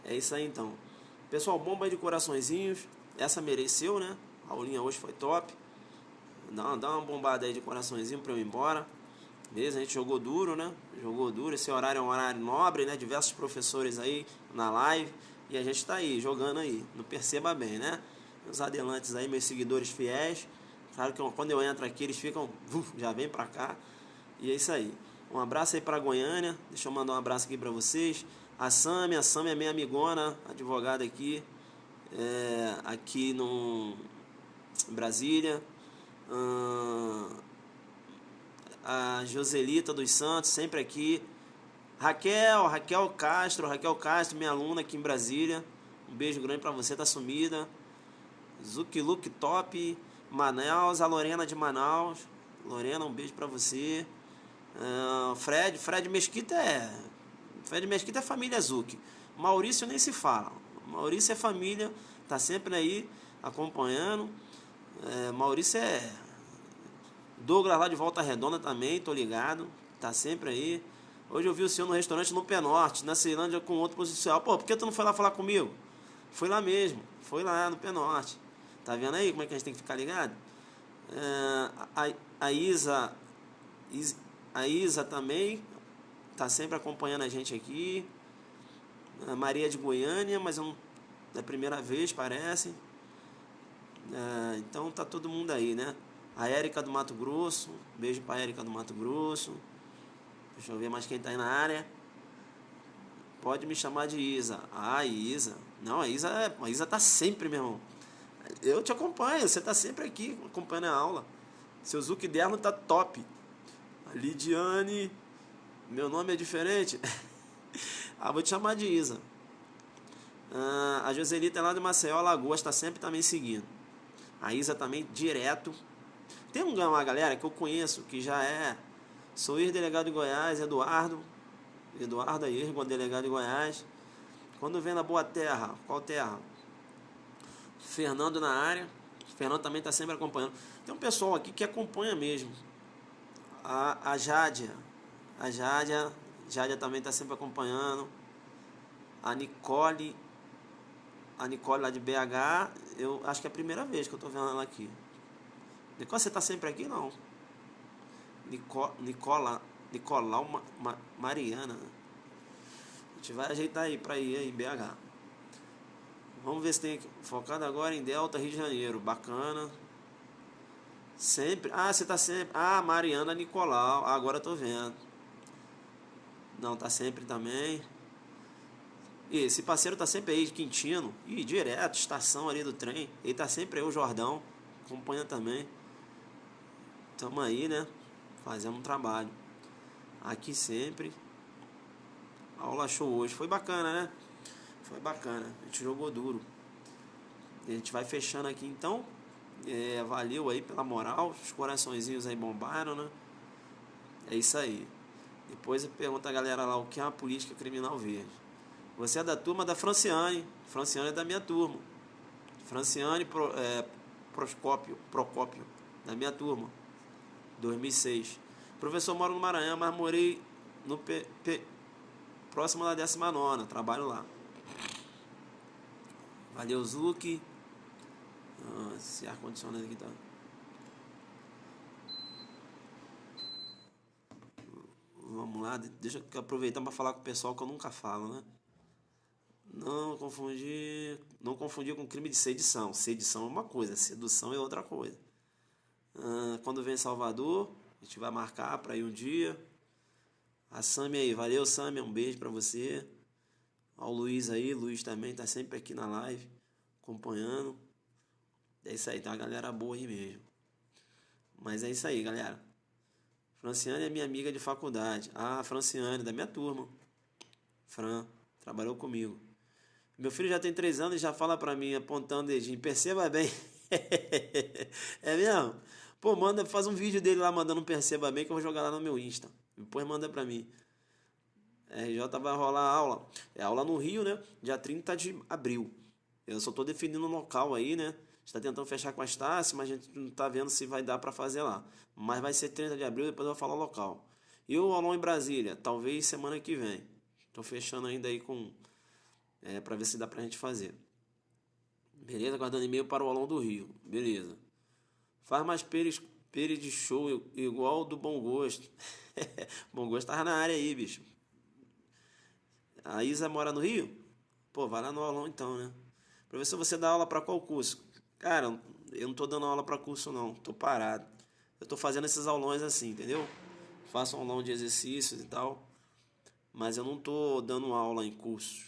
A: É isso aí então. Pessoal, bomba aí de coraçõezinhos. Essa mereceu, né? A aulinha hoje foi top. Dá uma bombada aí de coraçõezinho para eu ir embora. Beleza? A gente jogou duro, né? Jogou duro. Esse horário é um horário nobre, né? Diversos professores aí na live. E a gente tá aí, jogando aí. Não perceba bem, né? Os adelantes aí, meus seguidores fiéis. Claro que quando eu entro aqui, eles ficam... já vem pra cá. E é isso aí. Um abraço aí pra Goiânia. Deixa eu mandar um abraço aqui pra vocês. A Sami é minha amigona, advogada aqui. Aqui no... Brasília, Ahn, a Joselita dos Santos, sempre aqui. Raquel Castro, minha aluna aqui em Brasília. Um beijo grande pra você, tá sumida. Zuki Look Top, Manaus, a Lorena de Manaus. Lorena, um beijo pra você. Fred Mesquita é família Zuki. Maurício nem se fala. Maurício é família, tá sempre aí acompanhando. Maurício é Douglas lá de Volta Redonda também, tô ligado. Tá sempre aí. Hoje eu vi o senhor no restaurante no Penorte, na Ceilândia, com outro policial. Pô, por que tu não foi lá falar comigo? Foi lá mesmo, foi lá no Penorte. Tá vendo aí como é que a gente tem que ficar ligado? A Isa também tá sempre acompanhando a gente aqui. A Maria de Goiânia, mas é a primeira vez, parece. Então tá todo mundo aí, né? A Érica do Mato Grosso, beijo pra Érica do Mato Grosso. Deixa eu ver mais quem tá aí na área. Pode me chamar de Isa. Ah, Isa. Não, a Isa tá sempre, meu irmão. Eu te acompanho, você tá sempre aqui acompanhando a aula. Seu Zuki Derno tá top. A Lidiane, meu nome é diferente. Vou te chamar de Isa. A Joselita lá de Maceió, Alagoas, tá sempre também seguindo. A Isa também, direto. Tem uma galera que eu conheço, que já sou ex-delegado de Goiás, Eduardo aí, delegado de Goiás. Quando vem na Boa Terra, qual terra? Fernando na área. Fernando também está sempre acompanhando. Tem um pessoal aqui que acompanha mesmo. A Jádia. Jádia também está sempre acompanhando. A Nicole lá de BH, eu acho que é a primeira vez que eu estou vendo ela aqui. Nicole, você está sempre aqui? Não. Nicolau Mariana. A gente vai ajeitar aí para ir aí em BH. Vamos ver se tem aqui. Focado agora em Delta, Rio de Janeiro. Bacana. Sempre. Você tá sempre. Mariana Nicolau. Agora eu tô vendo. Não, tá sempre também. E esse parceiro tá sempre aí de Quintino. Direto, estação ali do trem. Ele tá sempre aí, o Jordão. Acompanha também. Tamo aí, né? Fazendo um trabalho. Aqui sempre. Aula show hoje. Foi bacana, né? Foi bacana. A gente jogou duro. A gente vai fechando aqui então. Valeu aí pela moral. Os coraçõezinhos aí bombaram, né? É isso aí. Depois pergunta a galera lá o que é uma política criminal verde. Você é da turma da Franciane. Franciane é da minha turma. Franciane Procópio, da minha turma. 2006. Professor, moro no Maranhão, mas morei no próximo da 19ª. Trabalho lá. Valeu, Zuki. Esse ar-condicionado aqui tá. Vamos lá, deixa eu aproveitar para falar com o pessoal que eu nunca falo, né? Não confundir com crime de sedição. Sedição é uma coisa, sedução é outra coisa. Quando vem em Salvador, a gente vai marcar para ir um dia. A Sami aí, valeu Sami, um beijo para você. Ó, o Luiz aí, Luiz também tá sempre aqui na live, acompanhando. É isso aí, tá uma galera boa aí mesmo. Mas é isso aí, galera. Franciane é minha amiga de faculdade. Franciane, da minha turma. Fran, trabalhou comigo. Meu filho já tem 3 anos e já fala pra mim, apontando o dedinho. Perceba bem. É mesmo? Pô, faz um vídeo dele lá mandando um perceba bem que eu vou jogar lá no meu Insta. Depois manda pra mim. RJ vai rolar a aula. É aula no Rio, né? Dia 30 de abril. Eu só tô definindo um local aí, né? Está tentando fechar com a Estácio, mas a gente não está vendo se vai dar para fazer lá. Mas vai ser 30 de abril, depois eu vou falar o local. E o aulão em Brasília, talvez semana que vem. Estou fechando ainda aí para ver se dá para a gente fazer. Beleza? Guardando e-mail para o aulão do Rio. Beleza. Faz mais pere de show igual do Bom Gosto. Bom Gosto tava na área aí, bicho. A Isa mora no Rio? Pô, vai lá no aulão então, né? Professor, você dá aula para qual curso? Cara, eu não tô dando aula para curso não, tô parado. Eu tô fazendo esses aulões assim, entendeu? Faço um aulão de exercícios e tal, mas eu não tô dando aula em cursos.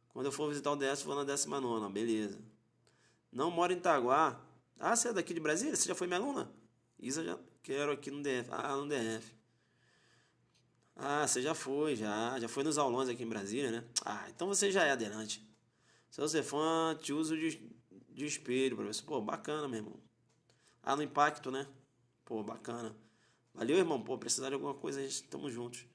A: Quando eu for visitar o DS, vou na 19ª, beleza. Não moro em Itaguá. Ah, você é daqui de Brasília? Você já foi minha aluna? Isa, já quero aqui no DF. Ah, no DF. Ah, você já foi, já foi nos aulões aqui em Brasília, né? Ah, então você já é aderente. Se você é fã, te uso de espelho, professor. Pô, bacana, meu irmão. Ah, no impacto, né? Pô, bacana. Valeu, irmão. Pô, precisar de alguma coisa, a gente estamos juntos.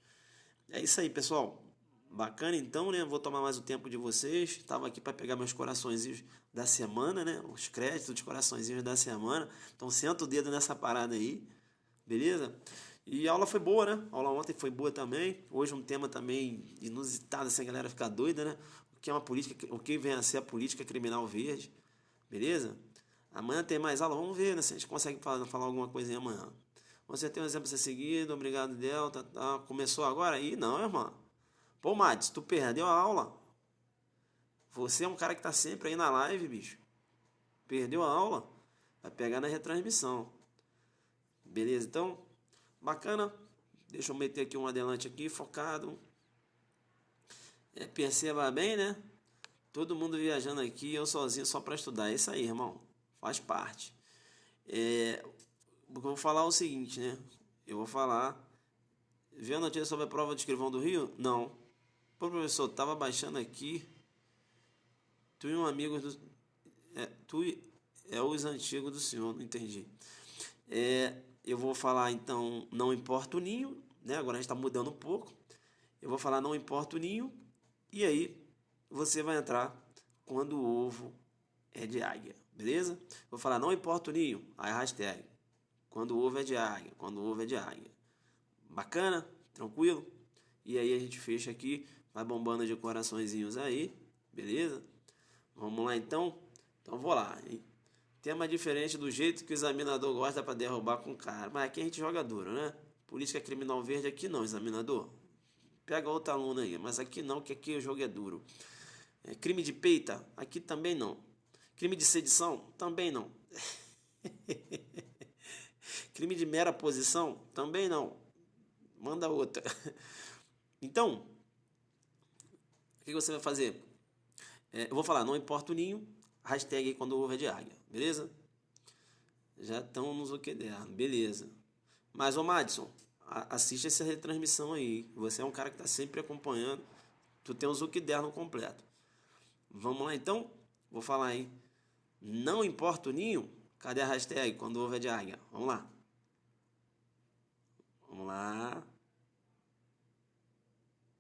A: É isso aí, pessoal. Bacana então, né? Vou tomar mais o tempo de vocês. Estava aqui para pegar meus coraçõezinhos da semana, né? Os créditos de coraçõezinhos da semana. Então senta o dedo nessa parada aí, beleza? E a aula foi boa, né? A aula ontem foi boa também. Hoje um tema também inusitado, assim, a galera ficar doida, né? O que é uma política, o que vem a ser a política criminal verde, beleza? Amanhã tem mais aula, vamos ver, né? Se a gente consegue falar alguma coisinha amanhã. Você tem um exemplo a ser seguido, obrigado, Delta. Tá. Começou agora? Ih, não, irmão. Pô, Mads, tu perdeu a aula. Você é um cara que tá sempre aí na live, bicho. Perdeu a aula? Vai pegar na retransmissão. Beleza? Então, bacana. Deixa eu meter aqui um adelante aqui, focado. Perceba bem, né? Todo mundo viajando aqui, eu sozinho só para estudar. É isso aí, irmão. Faz parte. Eu vou falar o seguinte, né? Eu vou falar. Viu a notícia sobre a prova de escrivão do Rio? Não. Pô, professor, tava baixando aqui. Tu e um amigo do. Tu é os antigos do senhor, não entendi. Eu vou falar então, não importa o ninho, né? Agora a gente está mudando um pouco. Eu vou falar não importa o ninho, e aí você vai entrar quando o ovo é de águia, beleza? Vou falar não importa o ninho, aí hashtag. Quando o ovo é de águia, quando o ovo é de águia. Bacana? Tranquilo? E aí a gente fecha aqui, vai bombando de coraçõezinhos aí, beleza? Vamos lá então? Então vou lá, hein? Tema diferente do jeito que o examinador gosta para derrubar com cara. Mas aqui a gente joga duro, né? Política criminal verde aqui não, examinador. Pega outra aluna aí, mas aqui não, que aqui o jogo é duro. Crime de peita? Aqui também não. Crime de sedição? Também não. Crime de mera posição? Também não. Manda outra. Então, o que você vai fazer? Eu vou falar, não importa o ninho, hashtag aí quando o ovo é de águia, beleza? Já estão nos OQDR, beleza. Mas, ô Madison, assiste essa retransmissão aí. Você é um cara que está sempre acompanhando. Tu tem o OQDR no completo. Vamos lá então? Vou falar aí. Não importa o ninho? Cadê a hashtag quando o ovo é de águia? Vamos lá. Vamos lá.